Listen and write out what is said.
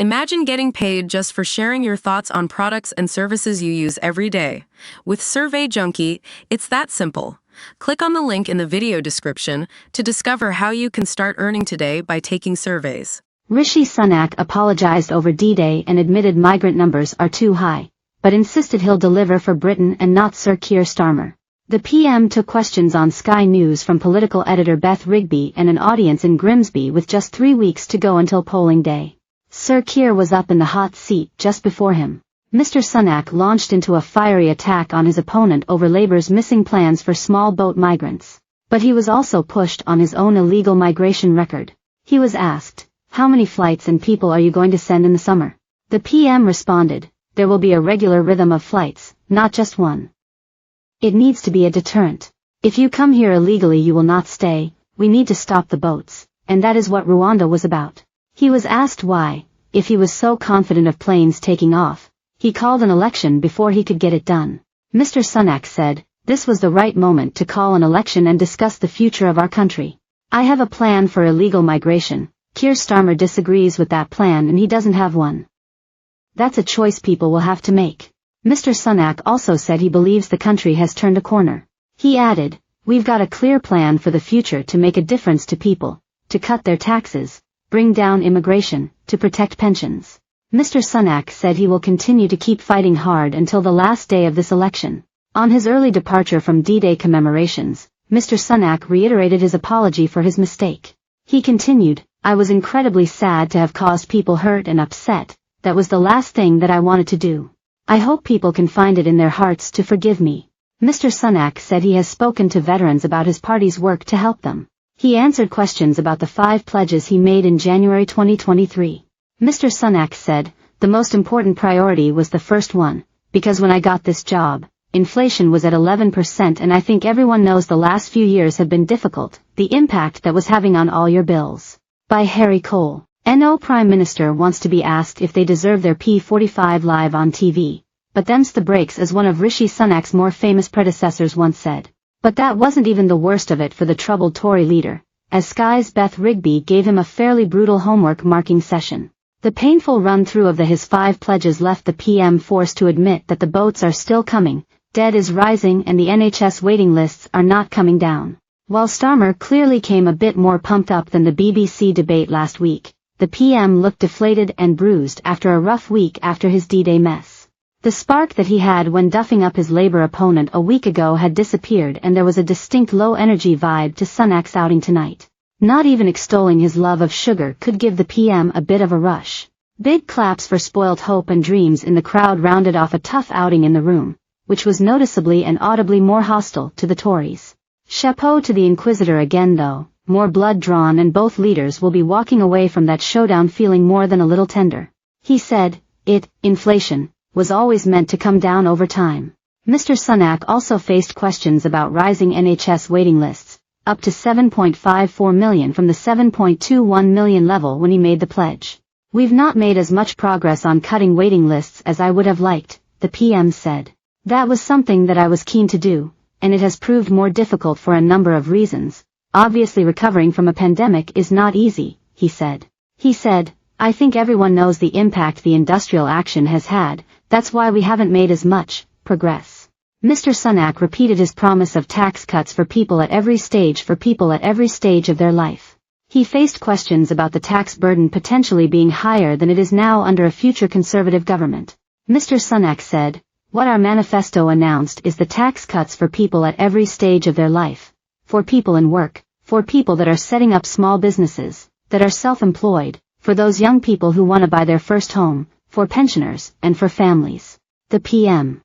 Imagine getting paid just for sharing your thoughts on products and services you use every day. With Survey Junkie, it's that simple. Click on the link in the video description to discover how you can start earning today by taking surveys. Rishi Sunak apologized over D-Day and admitted migrant numbers are too high, but insisted he'll deliver for Britain and not Sir Keir Starmer. The PM took questions on Sky News from political editor Beth Rigby and an audience in Grimsby with just 3 weeks to go until polling day. Sir Keir was up in the hot seat just before him. Mr. Sunak launched into a fiery attack on his opponent over Labour's missing plans for small boat migrants. But he was also pushed on his own illegal migration record. He was asked, "How many flights and people are you going to send in the summer?" The PM responded, "There will be a regular rhythm of flights, not just one. It needs to be a deterrent. If you come here illegally you will not stay, we need to stop the boats," and that is what Rwanda was about. He was asked why, if he was so confident of planes taking off, he called an election before he could get it done. Mr. Sunak said, "This was the right moment to call an election and discuss the future of our country. I have a plan for illegal migration. Keir Starmer disagrees with that plan and he doesn't have one. That's a choice people will have to make." Mr. Sunak also said he believes the country has turned a corner. He added, "We've got a clear plan for the future to make a difference to people, to cut their taxes, bring down immigration, to protect pensions." Mr. Sunak said he will continue to keep fighting hard until the last day of this election. On his early departure from D-Day commemorations, Mr. Sunak reiterated his apology for his mistake. He continued, "I was incredibly sad to have caused people hurt and upset. That was the last thing that I wanted to do. I hope people can find it in their hearts to forgive me." Mr. Sunak said he has spoken to veterans about his party's work to help them. He answered questions about the 5 pledges he made in January 2023. Mr. Sunak said, "The most important priority was the first one, because when I got this job, inflation was at 11% and I think everyone knows the last few years have been difficult, the impact that was having on all your bills." By Harry Cole. NO Prime Minister wants to be asked if they deserve their P45 live on TV. But them's the breaks, as one of Rishi Sunak's more famous predecessors once said. But that wasn't even the worst of it for the troubled Tory leader, as Sky's Beth Rigby gave him a fairly brutal homework marking session. The painful run-through of his 5 pledges left the PM forced to admit that the boats are still coming, debt is rising and the NHS waiting lists are not coming down. While Starmer clearly came a bit more pumped up than the BBC debate last week, the PM looked deflated and bruised after a rough week after his D-Day mess. The spark that he had when duffing up his Labour opponent a week ago had disappeared and there was a distinct low-energy vibe to Sunak's outing tonight. Not even extolling his love of sugar could give the PM a bit of a rush. Big claps for spoiled hope and dreams in the crowd rounded off a tough outing in the room, which was noticeably and audibly more hostile to the Tories. Chapeau to the Inquisitor again though, more blood drawn and both leaders will be walking away from that showdown feeling more than a little tender. He said, inflation, was always meant to come down over time. Mr. Sunak also faced questions about rising NHS waiting lists, up to 7.54 million from the 7.21 million level when he made the pledge. "We've not made as much progress on cutting waiting lists as I would have liked," the PM said. "That was something that I was keen to do, and it has proved more difficult for a number of reasons. Obviously recovering from a pandemic is not easy," he said. He said, "I think everyone knows the impact the industrial action has had, that's why we haven't made as much progress." Mr. Sunak repeated his promise of tax cuts for people at every stage of their life. He faced questions about the tax burden potentially being higher than it is now under a future Conservative government. Mr. Sunak said, "What our manifesto announced is the tax cuts for people at every stage of their life. For people in work, for people that are setting up small businesses, that are self-employed, for those young people who want to buy their first home, for pensioners, and for families." The PM